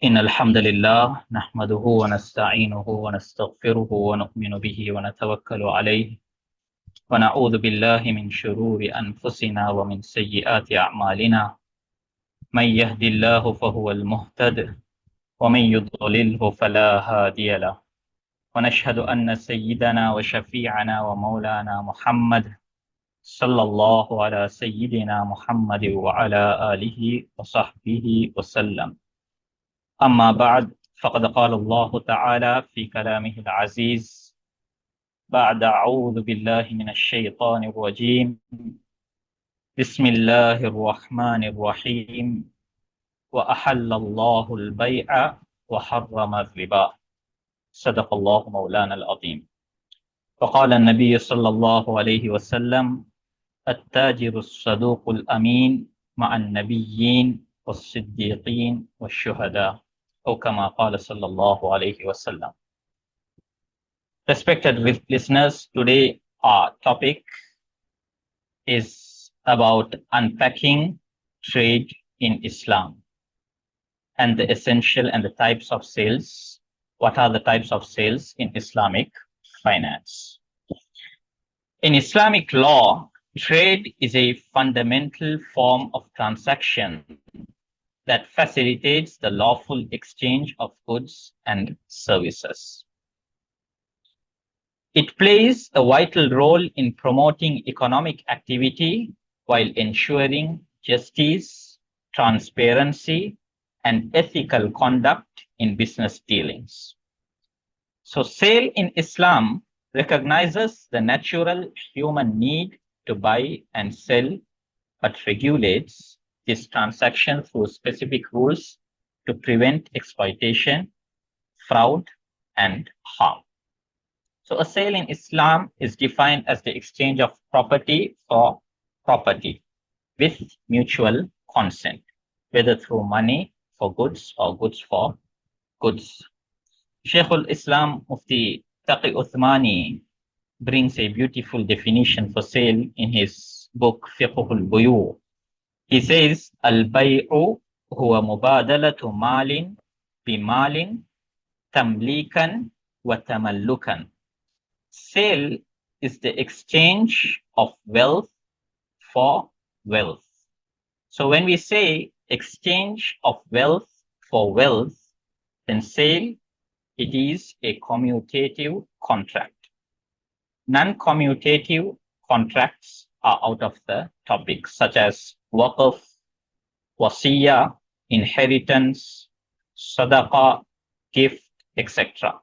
إن الحمد لله نحمده ونستعينه ونستغفره ونؤمن به ونتوكل عليه ونعوذ بالله من شرور أنفسنا ومن سيئات أعمالنا من يهد الله فهو المهتد ومن يضلله فلا هادي له ونشهد أن سيدنا وشفيعنا ومولانا محمد صلى الله على سيدنا محمد وعلى آله وصحبه وسلم. أما بعد فقد قال الله تعالى في كلامه العزيز بعد أعوذ بالله من الشيطان الرجيم بسم الله الرحمن الرحيم وأحل الله البيع وحرم الربا صدق الله مولانا العظيم. وقال النبي صلى الله عليه وسلم التاجر الصدوق الأمين مع النبيين والصديقين والشهداء أو كما قال صلى الله عليه وسلم. Respected listeners, today our topic is about unpacking trade in Islam and the essential and the types of sales. What are the types of sales in Islamic finance? In Islamic law, trade is a fundamental form of transaction that facilitates the lawful exchange of goods and services. It plays a vital role in promoting economic activity while ensuring justice, transparency, and ethical conduct in business dealings. So, sale in Islam recognizes the natural human need to buy and sell, but regulates this transaction through specific rules to prevent exploitation, fraud, and harm. So a sale in Islam is defined as the exchange of property for property with mutual consent, whether through money for goods or goods for goods. Shaykh al-Islam Mufthi Taqi Uthmani brings a beautiful definition for sale in his book Fiqh al-Buyu. He says, Al-Bay'u huwa mubadalatu malin bimalin tamlikan wa tamallukan. Sale is the exchange of wealth for wealth. So when we say exchange of wealth for wealth, then sale, it is a commutative contract. Non-commutative contracts are out of the topic, such as waqf, wasiya, inheritance, sadaqah, gift, etc.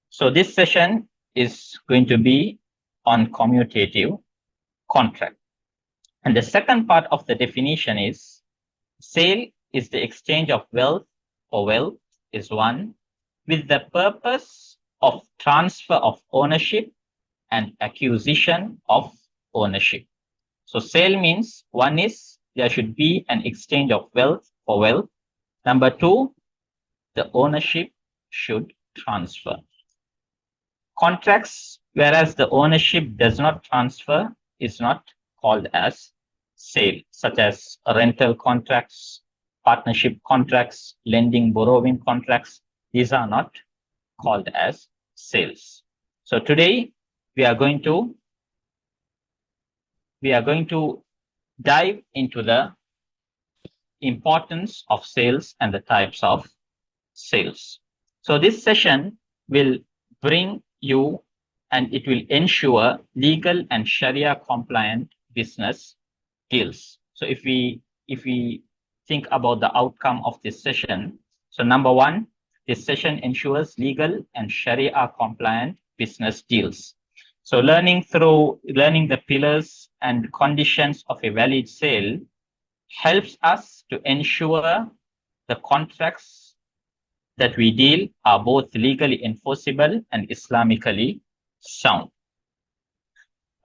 So this session is going to be on commutative contract. And the second part of the definition is sale is the exchange of wealth for wealth is one with the purpose of transfer of ownership and acquisition of ownership. So sale means one is there should be an exchange of wealth for wealth. Number two, the ownership should transfer. Contracts, whereas the ownership does not transfer, is not called as sale, such as rental contracts, partnership contracts, lending, borrowing contracts. These are not called as sales. So today we are going to dive into the importance of sales and the types of sales. So this session will bring you and it will ensure legal and Sharia compliant business deals. So if we think about the outcome of this session, so number one, this session ensures legal and Sharia compliant business deals. So learning the pillars and conditions of a valid sale helps us to ensure the contracts that we deal are both legally enforceable and Islamically sound.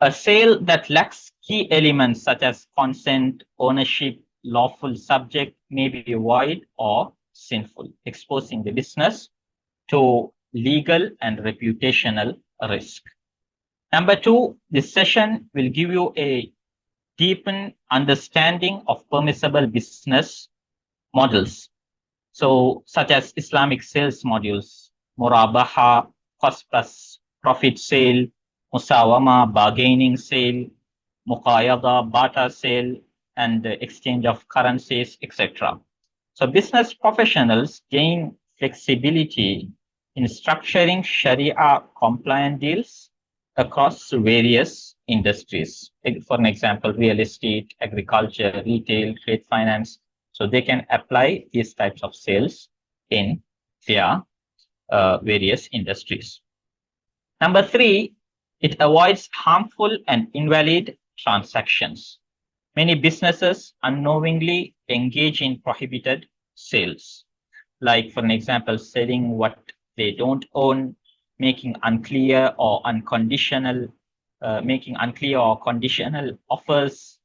A sale that lacks key elements such as consent, ownership, lawful subject may be void or sinful, exposing the business to legal and reputational risk. Number two, this session will give you a deepened understanding of permissible business models, So, such as Islamic sales modules, Murabaha, cost plus profit sale, Musawama, bargaining sale, Muqayada, barter sale, and the exchange of currencies, etc. So, business professionals gain flexibility in structuring Sharia compliant deals across various industries. For an example, real estate, agriculture, retail, trade finance. So they can apply these types of sales in their various industries. Number three, it avoids harmful and invalid transactions. Many businesses unknowingly engage in prohibited sales, like, for an example, selling what they don't own, making unclear or unconditional, making unclear or conditional offers,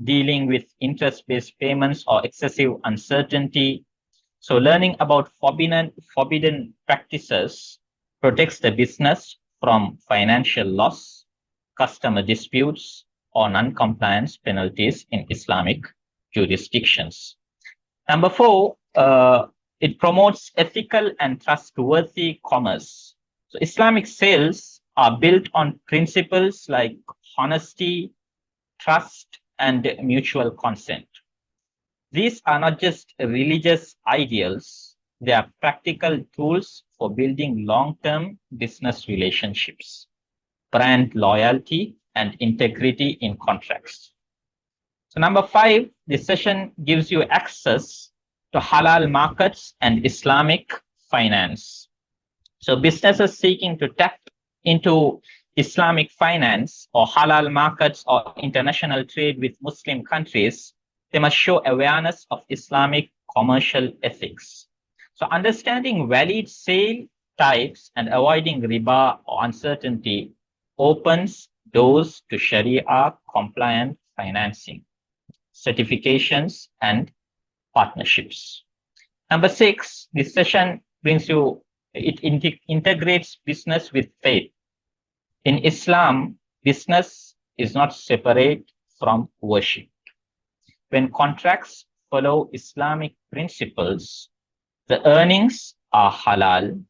dealing with interest-based payments or excessive uncertainty. So learning about forbidden practices protects the business from financial loss, customer disputes, or non-compliance penalties in Islamic jurisdictions. Number four, it promotes ethical and trustworthy commerce. So Islamic sales are built on principles like honesty, trust, and mutual consent. These are not just religious ideals, they are practical tools for building long-term business relationships, brand loyalty, and integrity in contracts. So number five, this session gives you access to halal markets and Islamic finance. So businesses seeking to tap into Islamic finance or halal markets or international trade with Muslim countries, they must show awareness of Islamic commercial ethics. So understanding valid sale types and avoiding riba or uncertainty opens doors to Sharia compliant financing, certifications, and partnerships. Number six, this session brings you, it integrates business with faith. In Islam, business is not separate from worship. When contracts follow Islamic principles, the earnings are halal,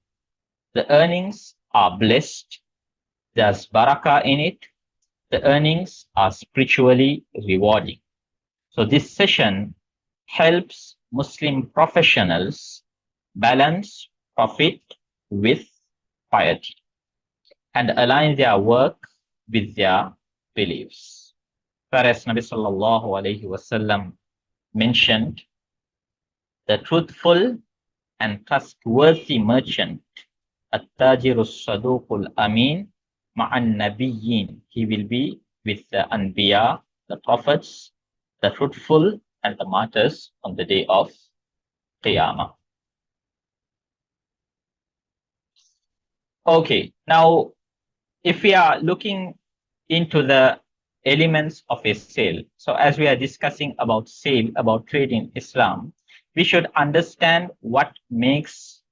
the earnings are blessed, there's barakah in it, the earnings are spiritually rewarding. So this session helps Muslim professionals balance profit with piety and align their work with their beliefs. Whereas Nabi Sallallahu Alaihi Wasallam mentioned, the truthful and trustworthy merchant, At-Tajiru Saduqul Amin, Ma'an Nabiyyin, he will be with the Anbiya, the prophets, the truthful, and the martyrs on the day of Qiyamah. Okay, now if we are looking into the elements of a sale, so as we are discussing about sale, about trade in Islam, we should understand what makes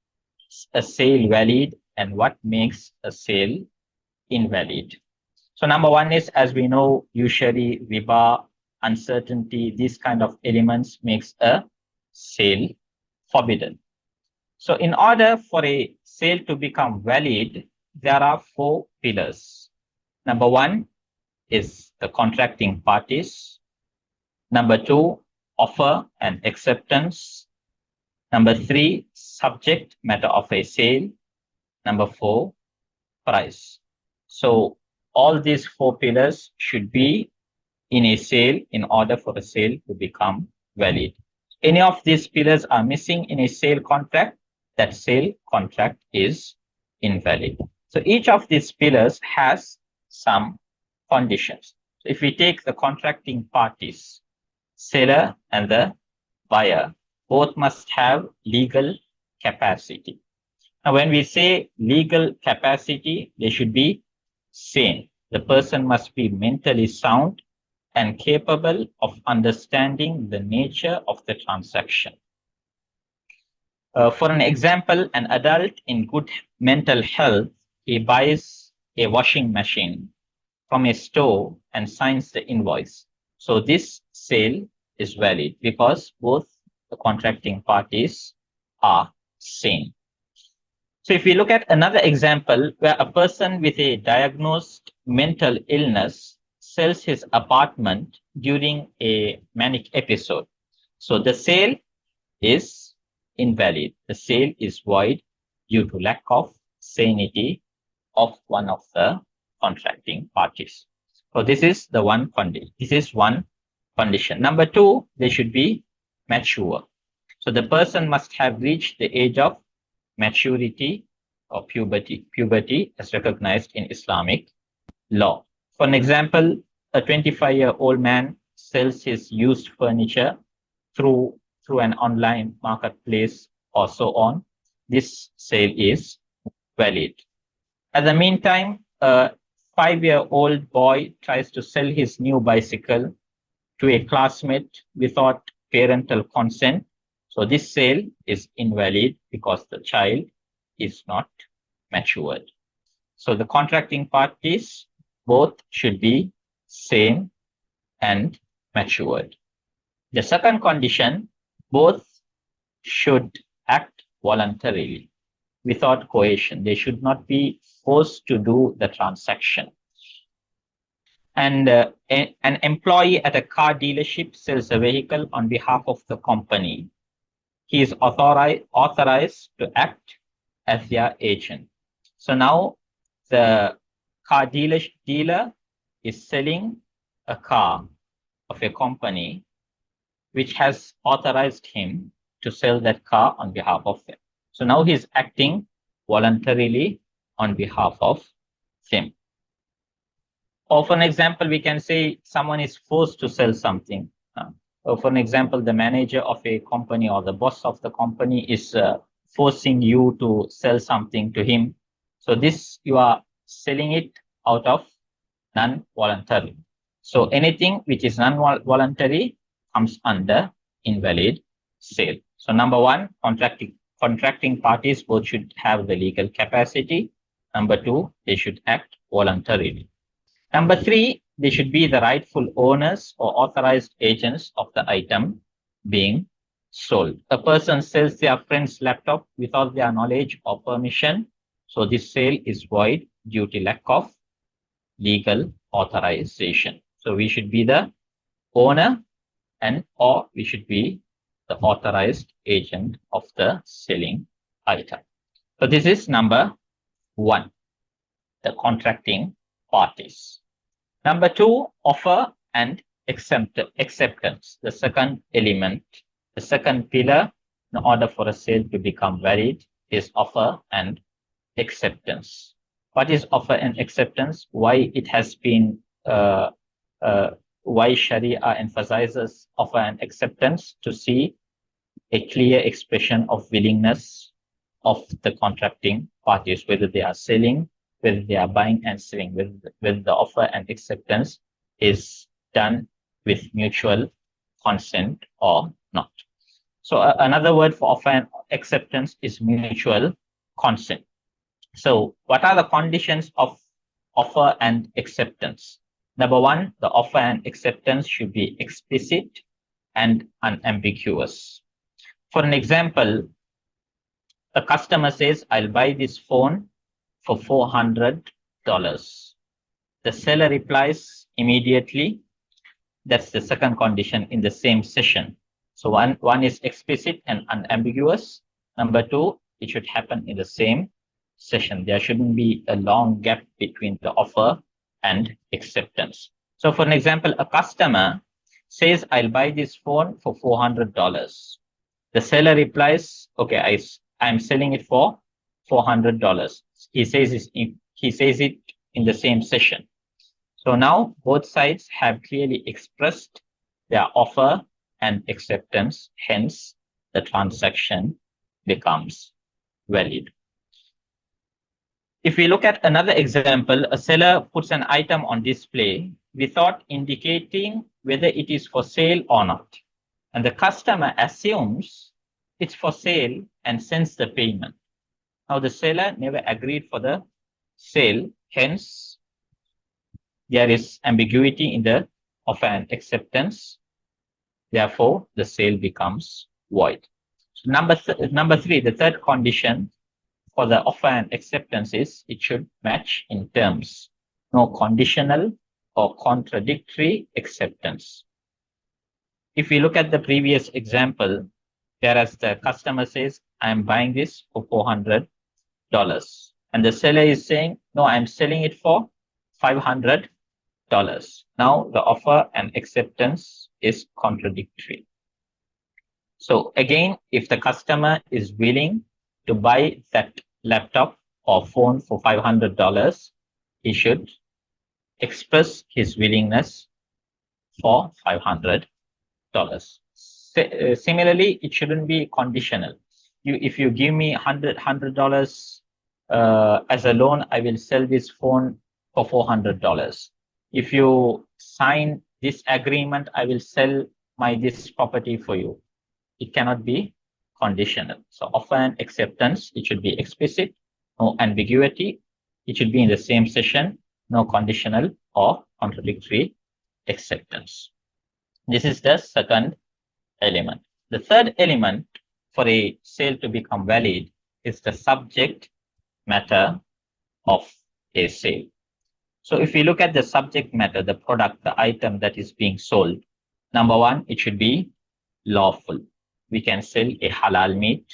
a sale valid and what makes a sale invalid. So number one is, as we know, usually riba, uncertainty, these kind of elements makes a sale forbidden. So in order for a sale to become valid, there are four pillars. Number one is the contracting parties. Number two, offer and acceptance. Number three, subject matter of a sale. Number four, price. So all these four pillars should be in a sale in order for a sale to become valid. Any of these pillars are missing in a sale contract, that sale contract is invalid. So each of these pillars has some conditions. So if we take the contracting parties, seller and the buyer, both must have legal capacity. Now, when we say legal capacity, they should be sane. The person must be mentally sound and capable of understanding the nature of the transaction. For an example, an adult in good mental health, he buys a washing machine from a store and signs the invoice. So this sale is valid because both the contracting parties are sane. So if we look at another example where a person with a diagnosed mental illness sells his apartment during a manic episode. So the sale is invalid. The sale is void due to lack of sanity of one of the contracting parties. So this is the one condition. This is one condition. Number two, they should be mature. So the person must have reached the age of maturity or puberty. Puberty as recognized in Islamic law. For an example, a 25-year-old man sells his used furniture through an online marketplace or so on. This sale is valid. At the meantime, a 5-year-old boy tries to sell his new bicycle to a classmate without parental consent. So this sale is invalid because the child is not matured. So the contracting parties both should be sane and matured. The second condition, both should act voluntarily without coercion. They should not be forced to do the transaction. And an employee at a car dealership sells a vehicle on behalf of the company. He is authorized to act as their agent. So now the car dealer is selling a car of a company which has authorized him to sell that car on behalf of them. So now he's acting voluntarily on behalf of them. Or for an example, we can say someone is forced to sell something. Or for an example, the manager of a company or the boss of the company is forcing you to sell something to him. So this, you are selling it out of non-voluntary. So anything which is non-voluntary comes under invalid sale. So number one, contracting parties both should have the legal capacity. Number two, they should act voluntarily. Number three, they should be the rightful owners or authorized agents of the item being sold. A person sells their friend's laptop without their knowledge or permission. So this sale is void due to lack of legal authorization. So we should be the owner or we should be the authorized agent of the selling item. So this is number one, the contracting parties. Number two, offer and acceptance. The second element, the second pillar in order for a sale to become valid is offer and acceptance. What is offer and acceptance? Why it has been, why Sharia emphasizes offer and acceptance? To see a clear expression of willingness of the contracting parties, whether they are selling, whether they are buying and selling, whether the offer and acceptance is done with mutual consent or not. So another word for offer and acceptance is mutual consent. So what are the conditions of offer and acceptance? Number one, the offer and acceptance should be explicit and unambiguous. For an example, a customer says, I'll buy this phone for $400. The seller replies immediately. That's the second condition in the same session. So one is explicit and unambiguous. Number two, it should happen in the same session. There shouldn't be a long gap between the offer and acceptance. So for an example, a customer says, I'll buy this phone for $400. The seller replies, okay, I'm selling it for $400. He says it in the same session. So now both sides have clearly expressed their offer and acceptance. Hence, the transaction becomes valid. If we look at another example, a seller puts an item on display without indicating whether it is for sale or not. And the customer assumes it's for sale and sends the payment. Now the seller never agreed for the sale, hence there is ambiguity in the offer and acceptance. Therefore, the sale becomes void. Number three, the third condition for the offer and acceptance is it should match in terms. No conditional or contradictory acceptance. If we look at the previous example, whereas the customer says, I'm buying this for $400, and the seller is saying, no, I'm selling it for $500. Now the offer and acceptance is contradictory. So again, if the customer is willing to buy that laptop or phone for $500, he should express his willingness for $500. Similarly, it shouldn't be conditional. If you give me $100 as a loan, I will sell this phone for $400. If you sign this agreement, I will sell this property for you. It cannot be conditional. So offer and acceptance, it should be explicit, no ambiguity. It should be in the same session, no conditional or contradictory acceptance. This is the second element. The third element for a sale to become valid is the subject matter of a sale. So if we look at the subject matter, the product, the item that is being sold, number one, it should be lawful. We can sell a halal meat.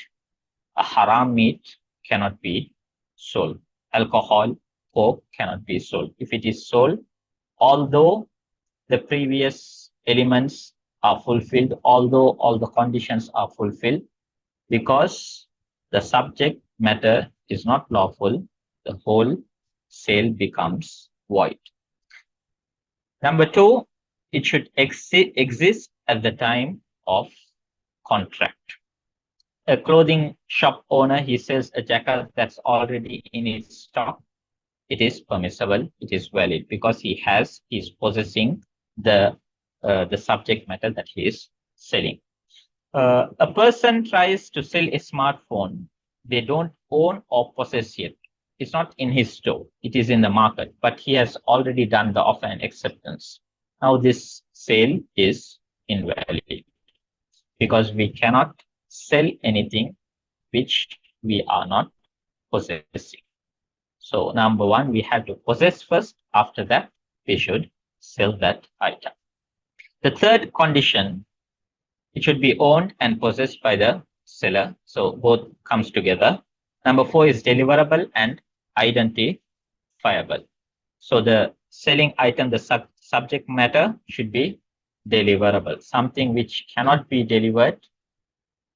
A haram meat cannot be sold. Alcohol, coke cannot be sold. If it is sold, although the previous elements are fulfilled, although all the conditions are fulfilled, because the subject matter is not lawful, the whole sale becomes void. Number two, it should exist at the time of contract. A clothing shop owner, he sells a jacket that's already in its stock. It is permissible, it is valid because he's possessing the subject matter that he is selling. A person tries to sell a smartphone. They don't own or possess it. It's not in his store. It is in the market, but he has already done the offer and acceptance. Now this sale is invalid because we cannot sell anything which we are not possessing. So number one, we have to possess first. After that, we should sell that item. The third condition, it should be owned and possessed by the seller. So both comes together. Number four is deliverable and identifiable. So the selling item, the subject matter should be deliverable. Something which cannot be delivered.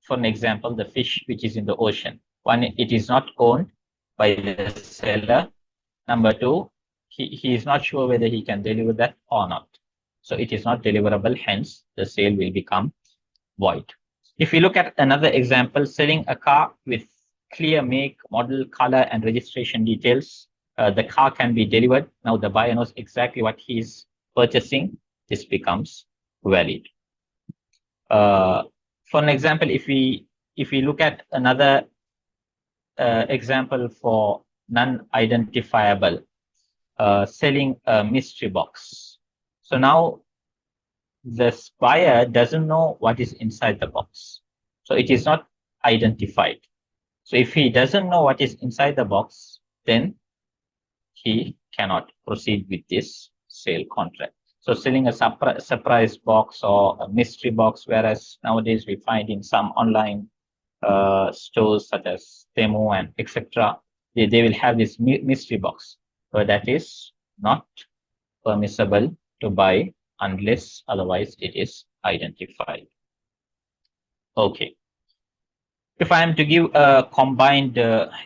For an example, the fish which is in the ocean. One, it is not owned by the seller. Number two, he is not sure whether he can deliver that or not. So it is not deliverable, hence the sale will become void. If we look at another example, selling a car with clear make, model, color, and registration details, the car can be delivered. Now the buyer knows exactly what he is purchasing. This becomes valid. For an example, if we look at another example for non-identifiable, selling a mystery box. So now this buyer doesn't know what is inside the box. So it is not identified. So if he doesn't know what is inside the box, then he cannot proceed with this sale contract. So selling a surprise box or a mystery box, whereas nowadays we find in some online stores such as Temu and etc., they will have this mystery box. So that is not permissible to buy unless otherwise it is identified. Okay. If I am to give a combined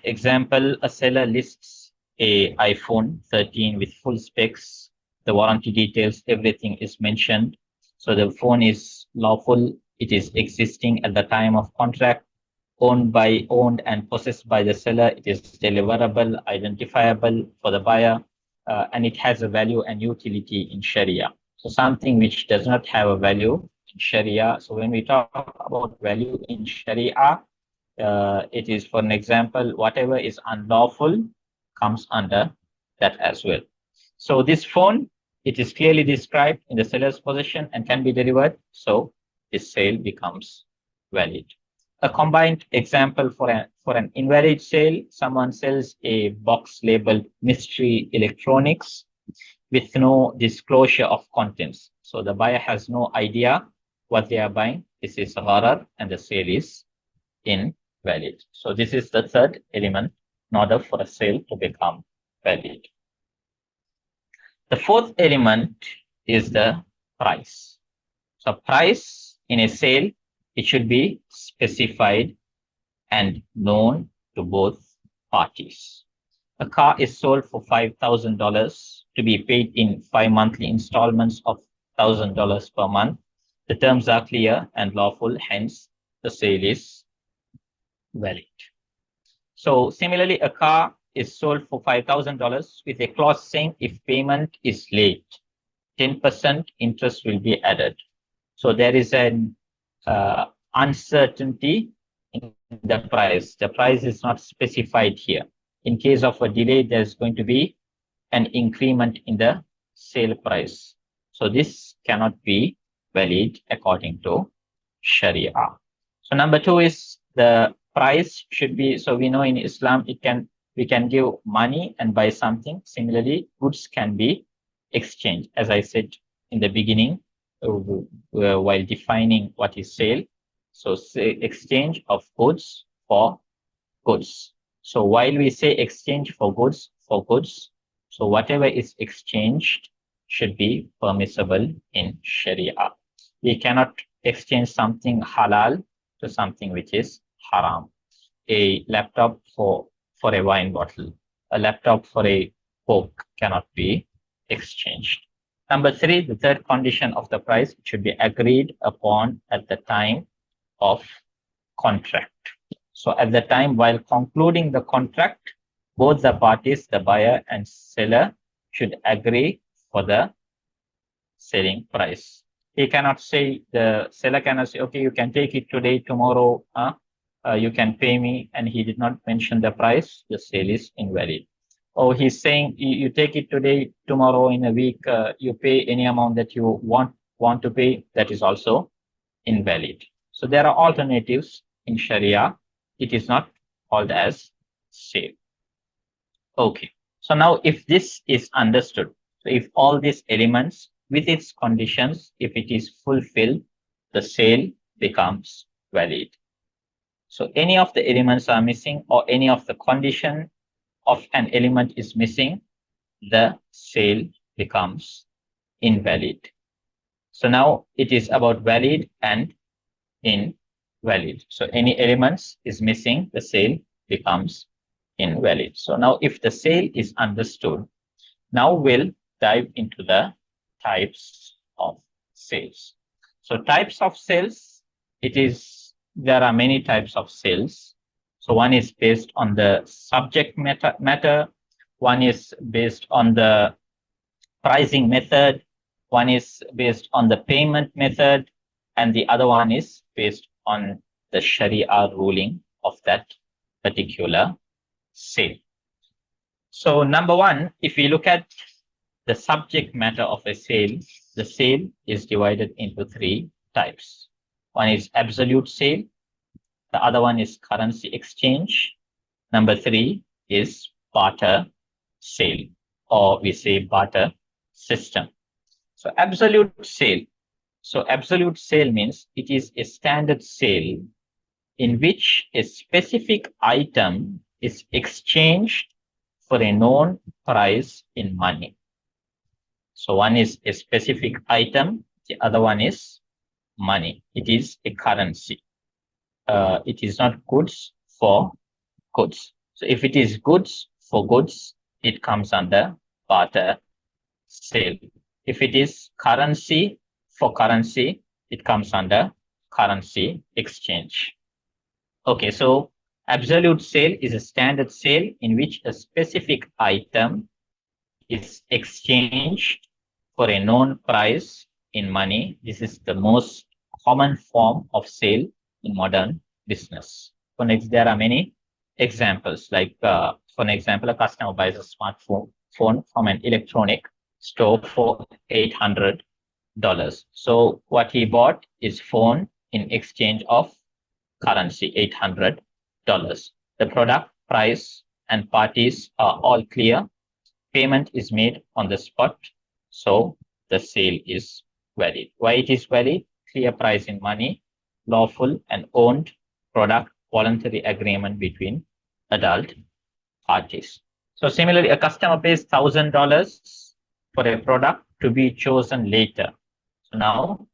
example, a seller lists a iPhone 13 with full specs, the warranty details, everything is mentioned. So the phone is lawful, it is existing at the time of contract, owned and possessed by the seller, it is deliverable, identifiable for the buyer, and it has a value and utility in Sharia. So something which does not have a value in Sharia. So when we talk about value in Sharia, it is, for an example, whatever is unlawful comes under that as well. So this phone, it is clearly described in the seller's possession and can be delivered. So this sale becomes valid. a combined example for an invalid sale, someone sells a box labeled mystery electronics with no disclosure of contents. So the buyer has no idea what they are buying. This is gharar and the sale is invalid. So this is the third element in order for a sale to become valid. The fourth element is the price. So price in a sale, it should be specified and known to both parties. A car is sold for $5,000 to be paid in 5 monthly installments of $1,000 per month. The terms are clear and lawful, hence the sale is valid. So similarly, a car is sold for $5,000 with a clause saying if payment is late, 10% interest will be added. So there is an uncertainty in the price. The price is not specified here. In case of a delay, there's going to be an increment in the sale price. So this cannot be valid according to Sharia. So number two is the price should be, so we know in Islam we can give money and buy something. Similarly, goods can be exchanged. As I said in the beginning, while defining what is sale, so say exchange of goods for goods. So while we say exchange for goods, so whatever is exchanged should be permissible in Sharia. We cannot exchange something halal to something which is haram. A laptop for a wine bottle, a laptop for a Coke cannot be exchanged. Number three, the third condition of the price should be agreed upon at the time of contract. So at the time while concluding the contract, both the parties, the buyer and seller, should agree for the selling price. He cannot say, the seller cannot say, okay, you can take it today, tomorrow, you can pay me, and he did not mention the price, the sale is invalid. Or he's saying, you take it today, tomorrow, in a week, you pay any amount that you want to pay, that is also invalid. So there are alternatives in Sharia. It is not called as sale. Okay. So now if this is understood, so if all these elements with its conditions, if it is fulfilled, the sale becomes valid. So any of the elements are missing or any of the condition of an element is missing, the sale becomes invalid. So now it is about valid and invalid. So any elements is missing, the sale becomes invalid. So now if the sale is understood, now we'll dive into the types of sales. So types of sales, there are many types of sales. So one is based on the subject matter, one is based on the pricing method, one is based on the payment method, and the other one is based on the Sharia ruling of that particular sale. So number one, if we look at the subject matter of a sale, the sale is divided into three types. One is absolute sale, the other one is currency exchange, number three is barter sale, or we say barter system. So absolute sale. So absolute sale means it is a standard sale in which a specific item is exchanged for a known price in money. So one is a specific item, the other one is money. It is a currency. It is not goods for goods. So if it is goods for goods, it comes under barter sale. If it is currency for currency, it comes under currency exchange. Okay, so absolute sale is a standard sale in which a specific item is exchanged for a known price in money. This is the most common form of sale in modern business. For next, there are many examples. Like, for an example, a customer buys a smartphone from an electronic store for $800. So what he bought is phone in exchange of currency, $800. The product, price, and parties are all clear. Payment is made on the spot, so the sale is valid. Why it is valid? Clear price in money, lawful and owned product, voluntary agreement between adult parties. So similarly, a customer pays $1,000 for a product to be chosen later. So now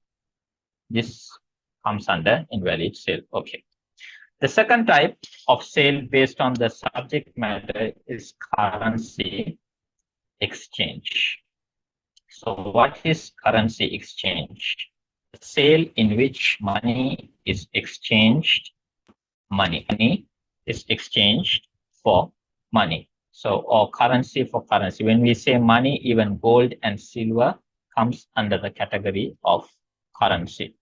this comes under invalid sale. Okay. The second type of sale based on the subject matter is currency exchange. So what is currency exchange? A sale in which money is exchanged, money is exchanged for money. So, or currency for currency. When we say money, even gold and silver comes under the category of currency.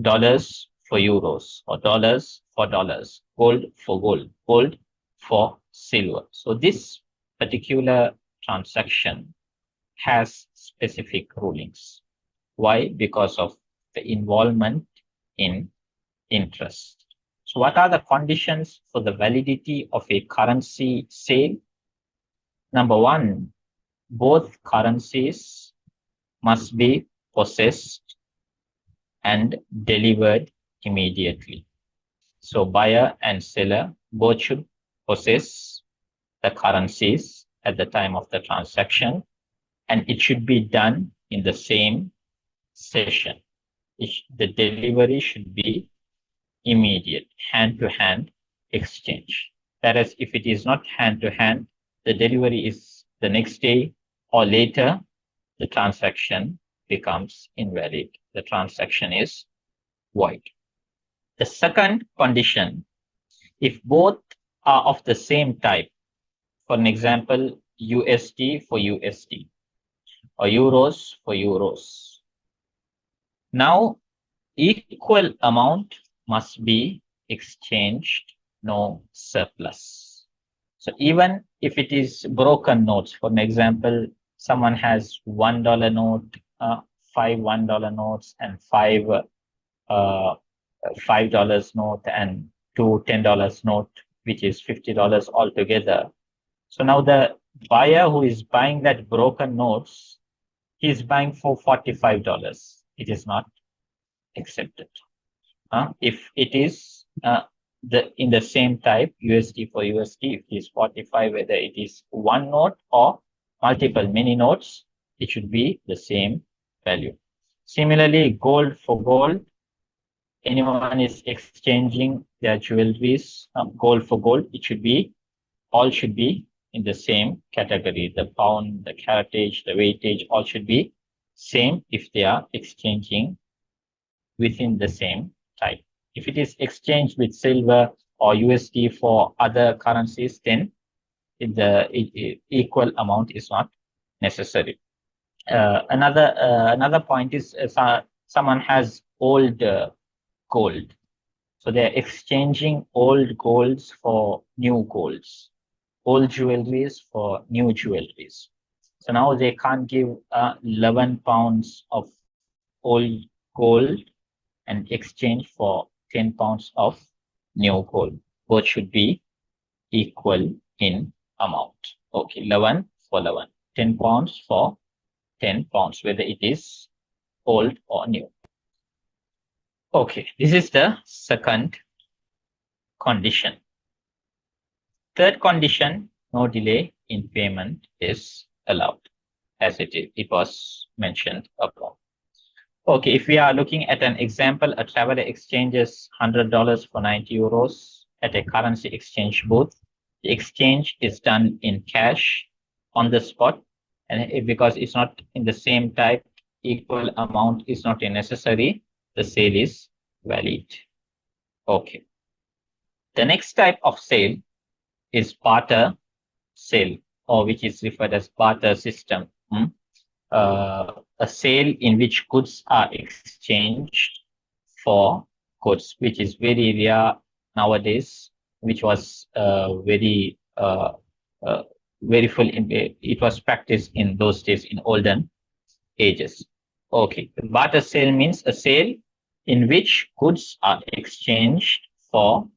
Dollars for euros, or dollars for dollars, gold for gold, gold for silver. So this particular transaction has specific rulings. Why? Because of the involvement in interest. So what are the conditions for the validity of a currency sale? Number one, both currencies must be possessed and delivered immediately. So buyer and seller both should possess the currencies at the time of the transaction, and it should be done in the same session. The delivery should be immediate, hand-to-hand exchange. Whereas if it is not hand-to-hand, the delivery is the next day or later, the transaction becomes invalid. The transaction is void. The second condition, if both are of the same type, for an example, USD for USD or euros for euros. Now, equal amount must be exchanged, no surplus. So even if it is broken notes, for an example, someone has $1 note, 5 $1 notes, and five $5 note, and two $10 note, which is $50 altogether. So now the buyer who is buying that broken notes, he is buying for $45. It is not accepted. If it is in the same type, USD for USD, if it is 45, whether it is one note or multiple many notes, it should be the same value. Similarly, gold for gold, anyone is exchanging their jewelries, gold for gold, it should be, all should be in the same category. The pound, the caratage, the weightage, all should be same if they are exchanging within the same type. If it is exchanged with silver or USD for other currencies, then the equal amount is not necessary. Another point is someone has old gold. So they're exchanging old golds for new golds, old jewelries for new jewelries. So now they can't give 11 pounds of old gold and exchange for 10 pounds of new gold. Both should be equal in amount. Okay, 11 for 11, 10 pounds for 10 pounds, whether it is old or new. Okay, this is the second condition. Third condition, no delay in payment is allowed, as it was mentioned above. Okay, if we are looking at an example, a traveler exchanges $100 for 90 euros at a currency exchange booth. The exchange is done in cash on the spot, and because it's not in the same type, equal amount is not necessary, the sale is valid. Okay. The next type of sale is barter sale, or which is referred as barter system. A sale in which goods are exchanged for goods, which is very rare nowadays, which was very full. It was practiced in those days, in olden ages. Okay, barter sale means a sale in which goods are exchanged for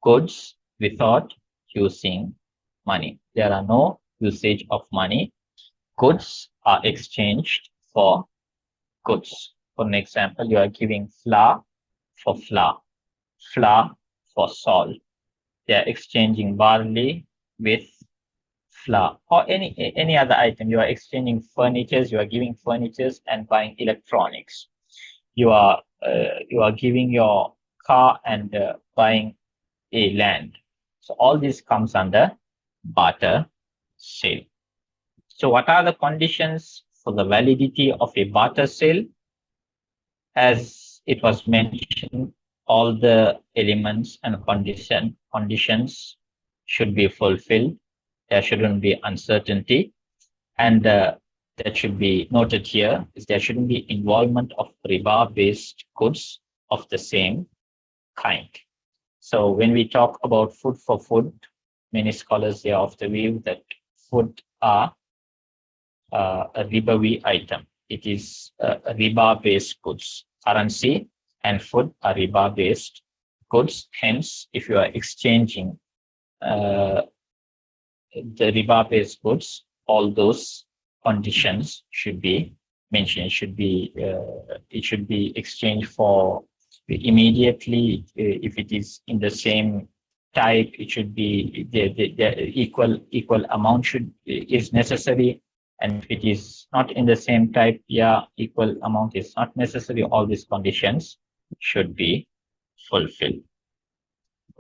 goods without using money. There are no usage of money. Goods are exchanged for goods. For an example, you are giving flour for flour, flour for salt. They are exchanging barley with flour, or any other item. You are exchanging furnitures. You are giving furnitures and buying electronics. You are giving your car and buying a land. So all this comes under barter sale. So what are the conditions for the validity of a barter sale? As it was mentioned, all the elements and conditions should be fulfilled. There shouldn't be uncertainty, and that should be noted here is there shouldn't be involvement of riba-based goods of the same kind. So when we talk about food for food, many scholars are of the view that food are a ribawi item. It is a riba-based goods. Currency and food are riba-based goods. Hence, if you are exchanging the riba-based goods, all those conditions should be mentioned. It should be exchanged for immediately. If it is in the same type, it should be the equal amount is necessary. And if it is not in the same type, equal amount is not necessary. All these conditions should be fulfilled.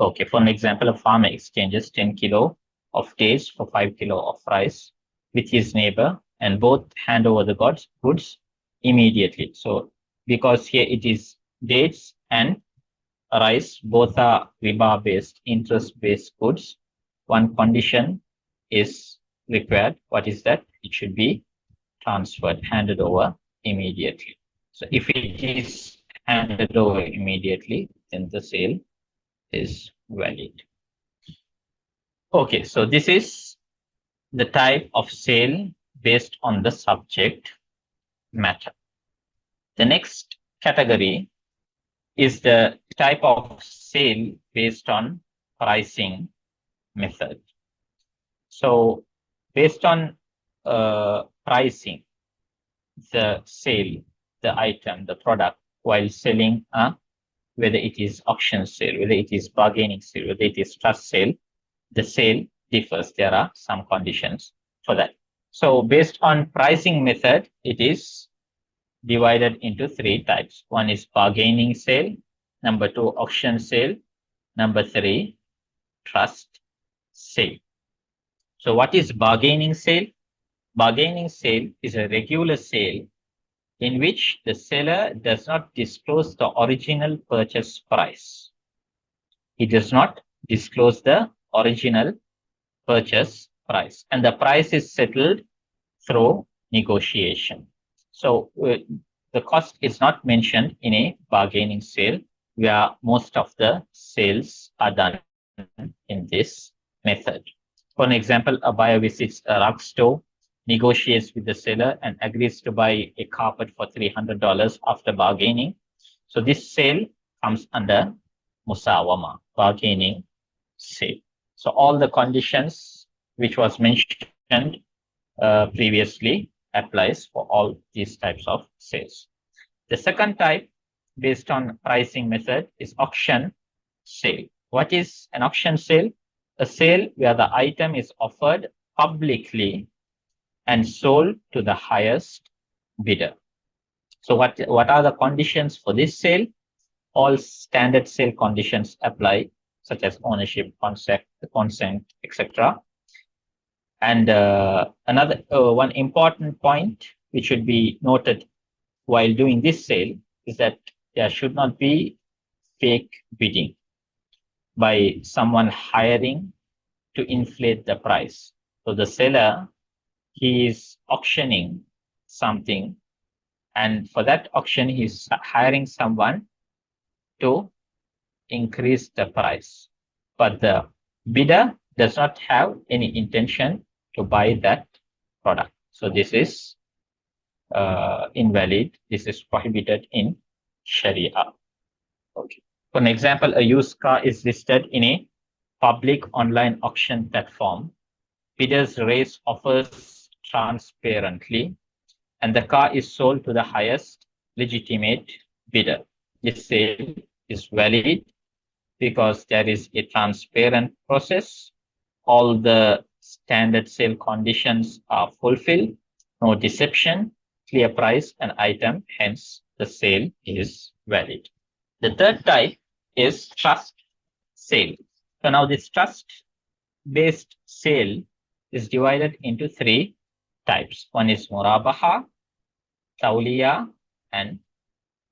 Okay, for an example, a farmer exchanges 10 kilo of dates for 5 kilo of rice with his neighbor, and both hand over the goods immediately. So because here it is dates and rice, both are riba-based, interest-based goods. One condition is required. What is that? It should be transferred, handed over immediately. So if it is handed over immediately, then the sale is valid. Okay, so this is the type of sale based on the subject matter. The next category is the type of sale based on pricing method. So based on pricing, the sale, the item, the product, while selling, whether it is auction sale, whether it is bargaining sale, whether it is trust sale, the sale differs. There are some conditions for that. So based on pricing method, it is divided into three types. One is bargaining sale, number two, auction sale, number three, trust sale. So what is bargaining sale? Bargaining sale is a regular sale in which the seller does not disclose the original purchase price. He does not disclose the original purchase price, and the price is settled through negotiation. So the cost is not mentioned in a bargaining sale, where most of the sales are done in this method. For an example, a buyer visits a rug store, negotiates with the seller, and agrees to buy a carpet for $300 after bargaining. So this sale comes under musawama, bargaining sale. So all the conditions which was mentioned previously applies for all these types of sales. The second type, based on pricing method, is auction sale. What is an auction sale? A sale where the item is offered publicly and sold to the highest bidder. So what are the conditions for this sale? All standard sale conditions apply, such as ownership, consent, etc. And another one important point which should be noted while doing this sale is that there should not be fake bidding by someone hiring to inflate the price. So the seller, he is auctioning something, and for that auction, he's hiring someone to increase the price. But the bidder does not have any intention to buy that product. So this is invalid. This is prohibited in Sharia. Okay. For an example, a used car is listed in a public online auction platform. Bidders raise offers transparently, and the car is sold to the highest legitimate bidder. This sale is valid because there is a transparent process. All the standard sale conditions are fulfilled, no deception, clear price and item, hence the sale is valid. The third type is trust sale. So now this trust based sale is divided into three types. One is murabaha, tawliya, and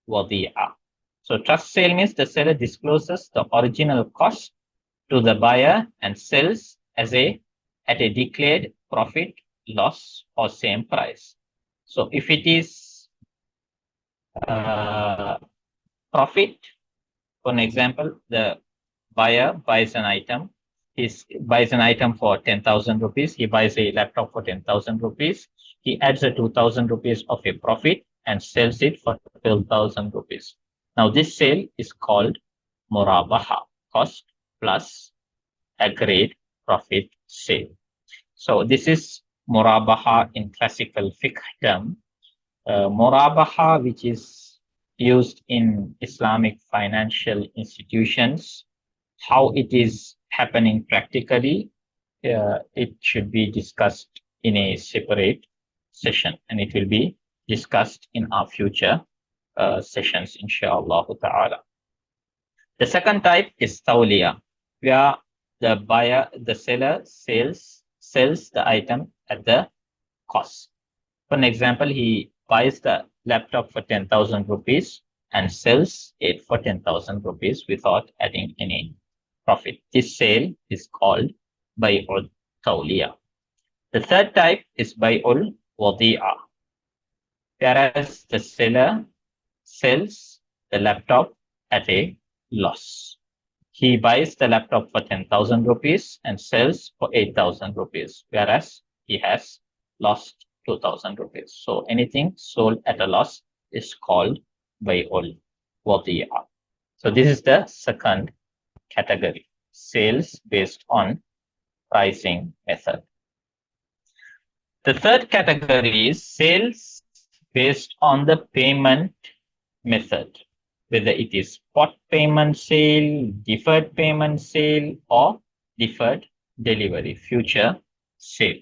wadi'a. So trust sale means the seller discloses the original cost to the buyer and sells at a declared profit, loss, or same price. So if it is profit, for an example, the buyer buys an item. He buys an item for 10,000 rupees. He buys a laptop for 10,000 rupees. He adds a 2,000 rupees of a profit and sells it for 12,000 rupees. Now this sale is called murabaha, cost plus agreed profit sale. So this is murabaha in classical fiqh term. Murabaha, which is used in Islamic financial institutions, how it is happening practically, it should be discussed in a separate session, and it will be discussed in our future sessions, inshallah ta'ala. The second type is tawliya, where the seller sells the item at the cost. For an example, he buys the laptop for 10,000 rupees and sells it for 10,000 rupees without adding any profit. This sale is called bay'ul tawliya. The third type is bay'ul wadi'a, whereas the seller sells the laptop at a loss. He buys the laptop for 10,000 rupees and sells for 8,000 rupees, whereas he has lost 2,000 rupees. So anything sold at a loss is called bay'ul wadi'a. So this is the second category, sales based on pricing method. The third category is sales based on the payment method, whether it is spot payment sale, deferred payment sale, or deferred delivery, future sale.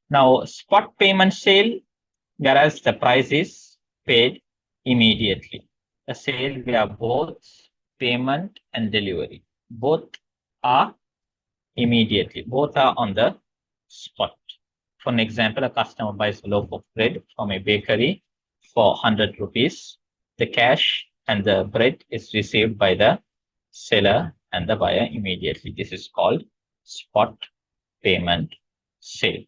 Now, spot payment sale, whereas the price is paid immediately. A sale where both payment and delivery, both are immediately, both are on the spot. For an example, a customer buys a loaf of bread from a bakery for 100 rupees. The cash and the bread is received by the seller and the buyer immediately. This is called spot payment sale.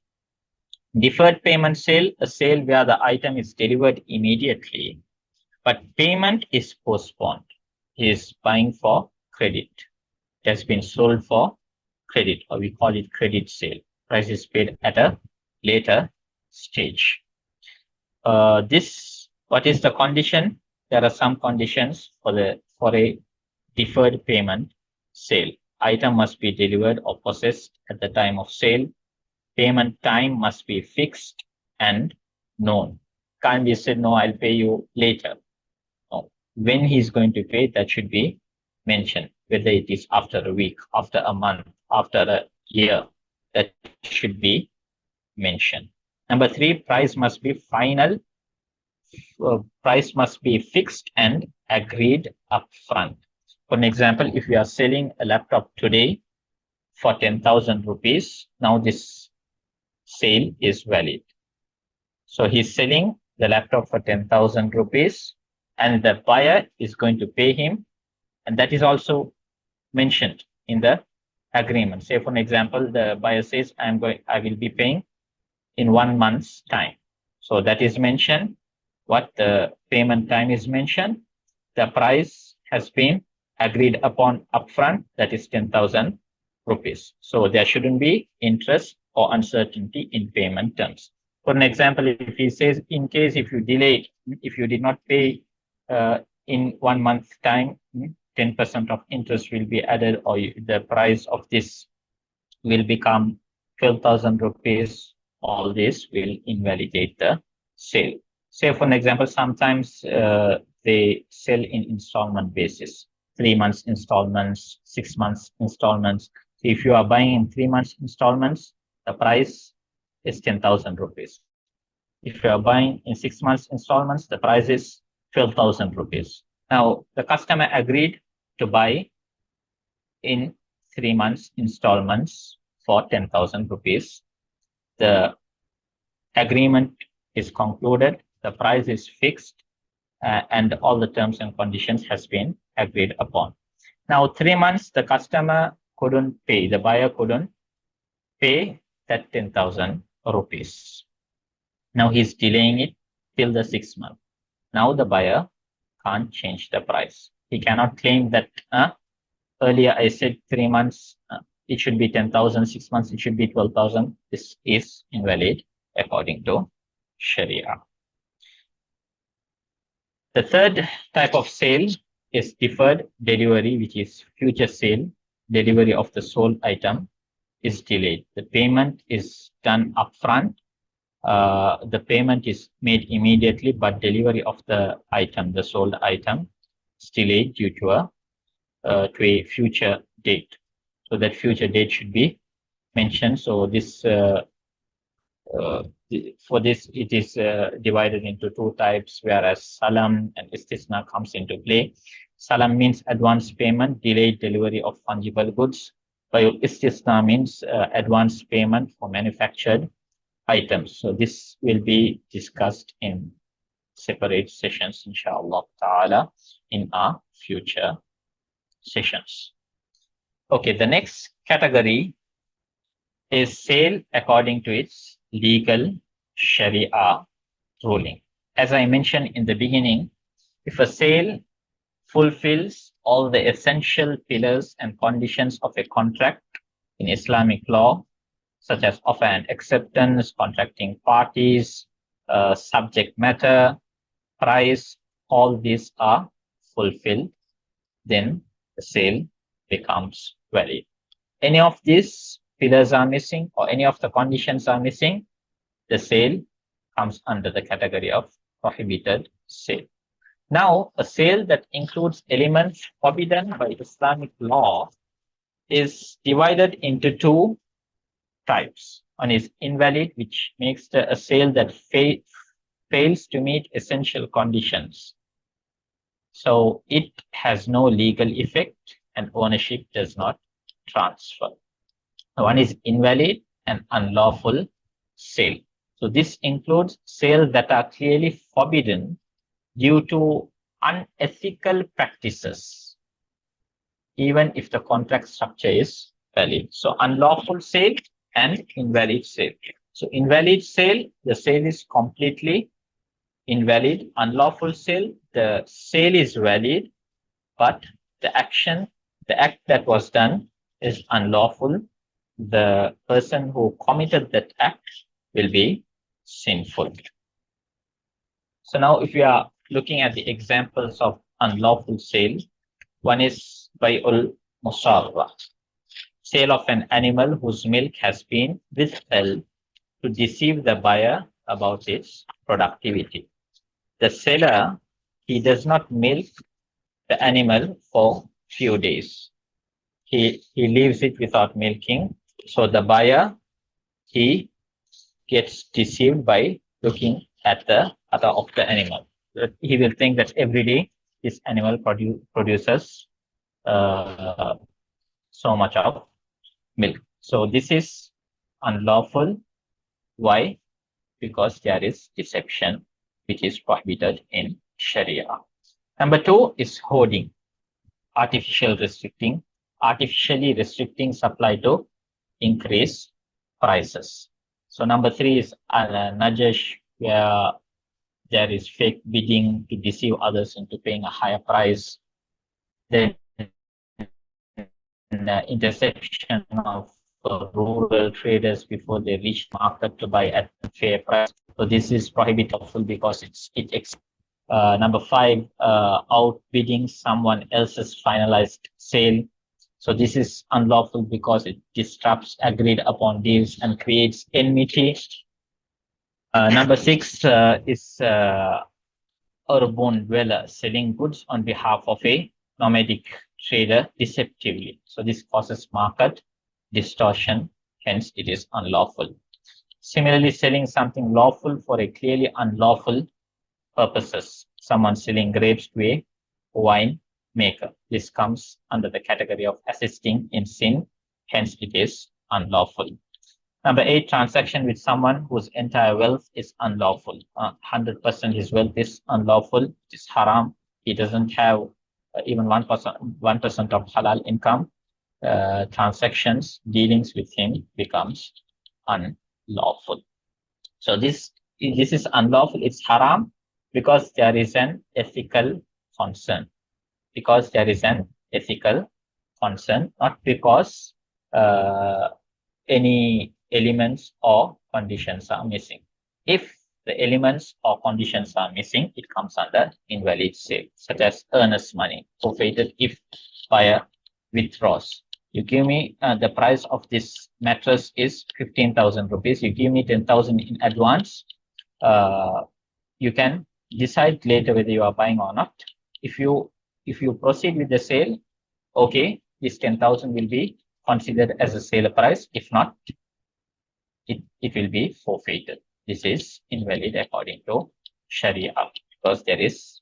Deferred payment sale, a sale where the item is delivered immediately, but payment is postponed. He is buying for credit. It has been sold for credit, or we call it credit sale. Price is paid at a later stage. What is the condition? There are some conditions for a deferred payment sale. Item must be delivered or possessed at the time of sale. Payment time must be fixed and known. Can't be said, no, I'll pay you later. No. When he's going to pay, that should be mentioned, whether it is after a week, after a month, after a year, that should be mentioned. Number three, price must be final. Price must be fixed and agreed upfront. For an example, if you are selling a laptop today for 10,000 rupees, now this sale is valid. So he's selling the laptop for 10,000 rupees and the buyer is going to pay him. And that is also mentioned in the agreement. Say, for an example, the buyer says, I will be paying in 1 month's time. So that is mentioned. What the payment time is mentioned. The price has been agreed upon upfront, that is 10,000 rupees. So there shouldn't be interest or uncertainty in payment terms. For an example, if he says, in case if you delayed, if you did not pay in 1 month's time, 10% of interest will be added, or the price of this will become 12,000 rupees. All this will invalidate the sale. Say, for an example, sometimes they sell in installment basis, 3 months installments, 6 months installments. If you are buying in 3 months installments, the price is 10,000 rupees. If you are buying in 6 months installments, the price is 12,000 rupees. Now, the customer agreed to buy in 3 months installments for 10,000 rupees. The agreement is concluded, the price is fixed, and all the terms and conditions has been agreed upon. Now, 3 months, the customer couldn't pay, the buyer couldn't pay that 10,000 rupees. Now he's delaying it till the 6 month. Now the buyer can't change the price. He cannot claim that earlier I said 3 months, it should be 10,000, 6 months, it should be 12,000. This is invalid according to Sharia. The third type of sale is deferred delivery, which is future sale. Delivery of the sold item is delayed. The payment is done upfront. The payment is made immediately, but delivery of the item, the sold item, is delayed due to a future date. So that future date should be mentioned. So this for this, it is divided into two types, whereas salam and istisna comes into play. Salam means advance payment, delayed delivery of fungible goods, while istisna means advance payment for manufactured items. So this will be discussed in separate sessions, inshallah ta'ala, in our future sessions. Okay, the next category is sale according to its legal Sharia ruling. As I mentioned in the beginning, if a sale fulfills all the essential pillars and conditions of a contract in Islamic law, such as offer and acceptance, contracting parties, subject matter, price, all these are fulfilled, then the sale becomes valid. Any of these pillars are missing or any of the conditions are missing, the sale comes under the category of prohibited sale. Now, a sale that includes elements forbidden by Islamic law is divided into two types. One is invalid, which makes a sale that fails to meet essential conditions. So it has no legal effect and ownership does not transfer. One is invalid and unlawful sale. So this includes sales that are clearly forbidden due to unethical practices, even if the contract structure is valid. So unlawful sale and invalid sale. So invalid sale, the sale is completely invalid. Unlawful sale, the sale is valid, but the act that was done is unlawful. The person who committed that act will be sinful. So now if we are looking at the examples of unlawful sale, one is bay'ul musarra, sale of an animal whose milk has been withheld to deceive the buyer about its productivity. The seller, he does not milk the animal for few days. He leaves it without milking. So the buyer, he gets deceived by looking at the udder of the animal. He will think that every day this animal produces so much of milk. So this is unlawful. Why? Because there is deception, which is prohibited in Sharia. Number two is hoarding, artificially restricting supply to increase prices. So number three is najash, where there is fake bidding to deceive others into paying a higher price. Then interception of rural traders before they reach market to buy at a fair price. So this is prohibited because it exceeds Number 5, outbidding someone else's finalized sale. So this is unlawful because it disrupts agreed upon deals and creates enmity. Number 6 is urban dweller selling goods on behalf of a nomadic trader deceptively. So this causes market distortion, hence it is unlawful. Similarly, selling something lawful for a clearly unlawful purposes. Someone selling grapes to a wine maker. This comes under the category of assisting in sin, hence it is unlawful. Number 8, transaction with someone whose entire wealth is unlawful. 100% his wealth is unlawful. It is haram. He doesn't have even 1% of halal income. Transactions, dealings with him becomes unlawful. So this is unlawful. It's haram because there is an ethical concern. Because there is an ethical concern, not because any elements or conditions are missing. If the elements or conditions are missing, it comes under invalid sale, such as earnest money, forfeited if buyer withdraws. You give me the price of this mattress is 15,000 rupees. You give me 10,000 in advance. You can decide later whether you are buying or not. If you proceed with the sale, okay, this 10,000 will be considered as a sale price. If not, it will be forfeited. This is invalid according to Sharia because there is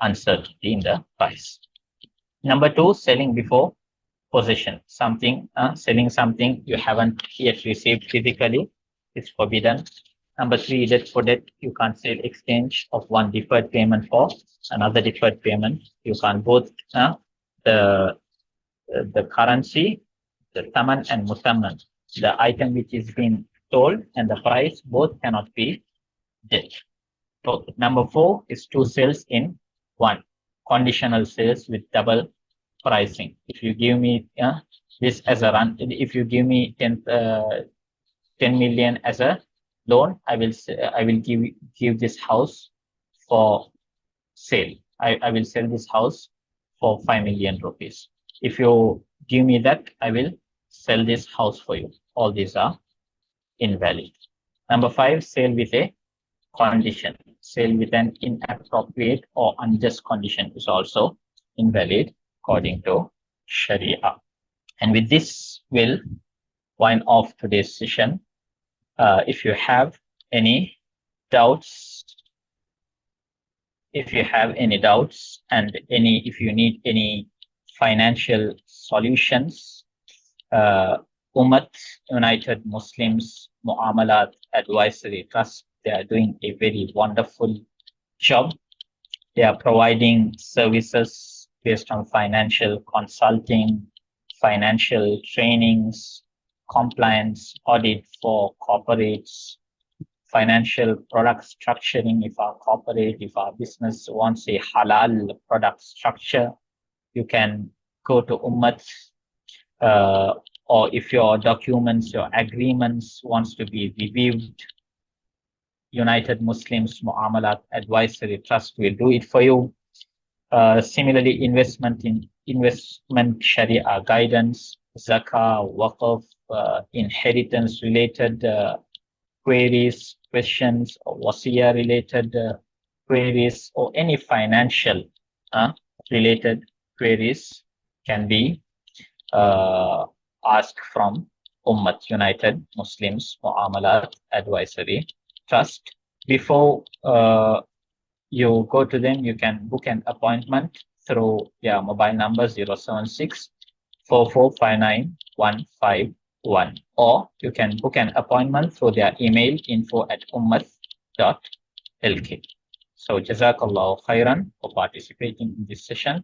uncertainty in the price. Number 2, selling before possession. Selling something you haven't yet received physically is forbidden. Number 3, debt for debt. You can't sell exchange of one deferred payment for another deferred payment. You can't both the currency, the taman and mutamman, the item which is being sold and the price both cannot be debt. So number 4 is 2 sales in one. Conditional sales with double pricing. If you give me this as a run, if you give me 10 million as a loan, I will give this house for sale. I will sell this house for 5 million rupees. If you give me that, I will sell this house for you. All these are invalid. Number 5, sale with a condition. Sale with an inappropriate or unjust condition is also invalid according to Sharia. And with this, we'll wind off today's session. If you have any doubts, and if you need any financial solutions, Ummah United Muslims Muamalat Advisory Trust, they are doing a very wonderful job. They are providing services based on financial consulting, financial trainings, compliance, audit for corporates, financial product structuring. If our business wants a halal product structure, you can go to Ummah. Or if your documents, your agreements wants to be reviewed, United Muslims Muamalat Advisory Trust will do it for you. Similarly, investment Sharia guidance, Zakah, Waqf, inheritance related queries, questions, or Wasiya related queries, or any financial related queries can be asked from Ummah United Muslims Muamalat Advisory Trust. Before you go to them, you can book an appointment through their mobile number 076 4459 151, or you can book an appointment through their email info@ummath.lk. So Jazakallah khairan for participating in this session.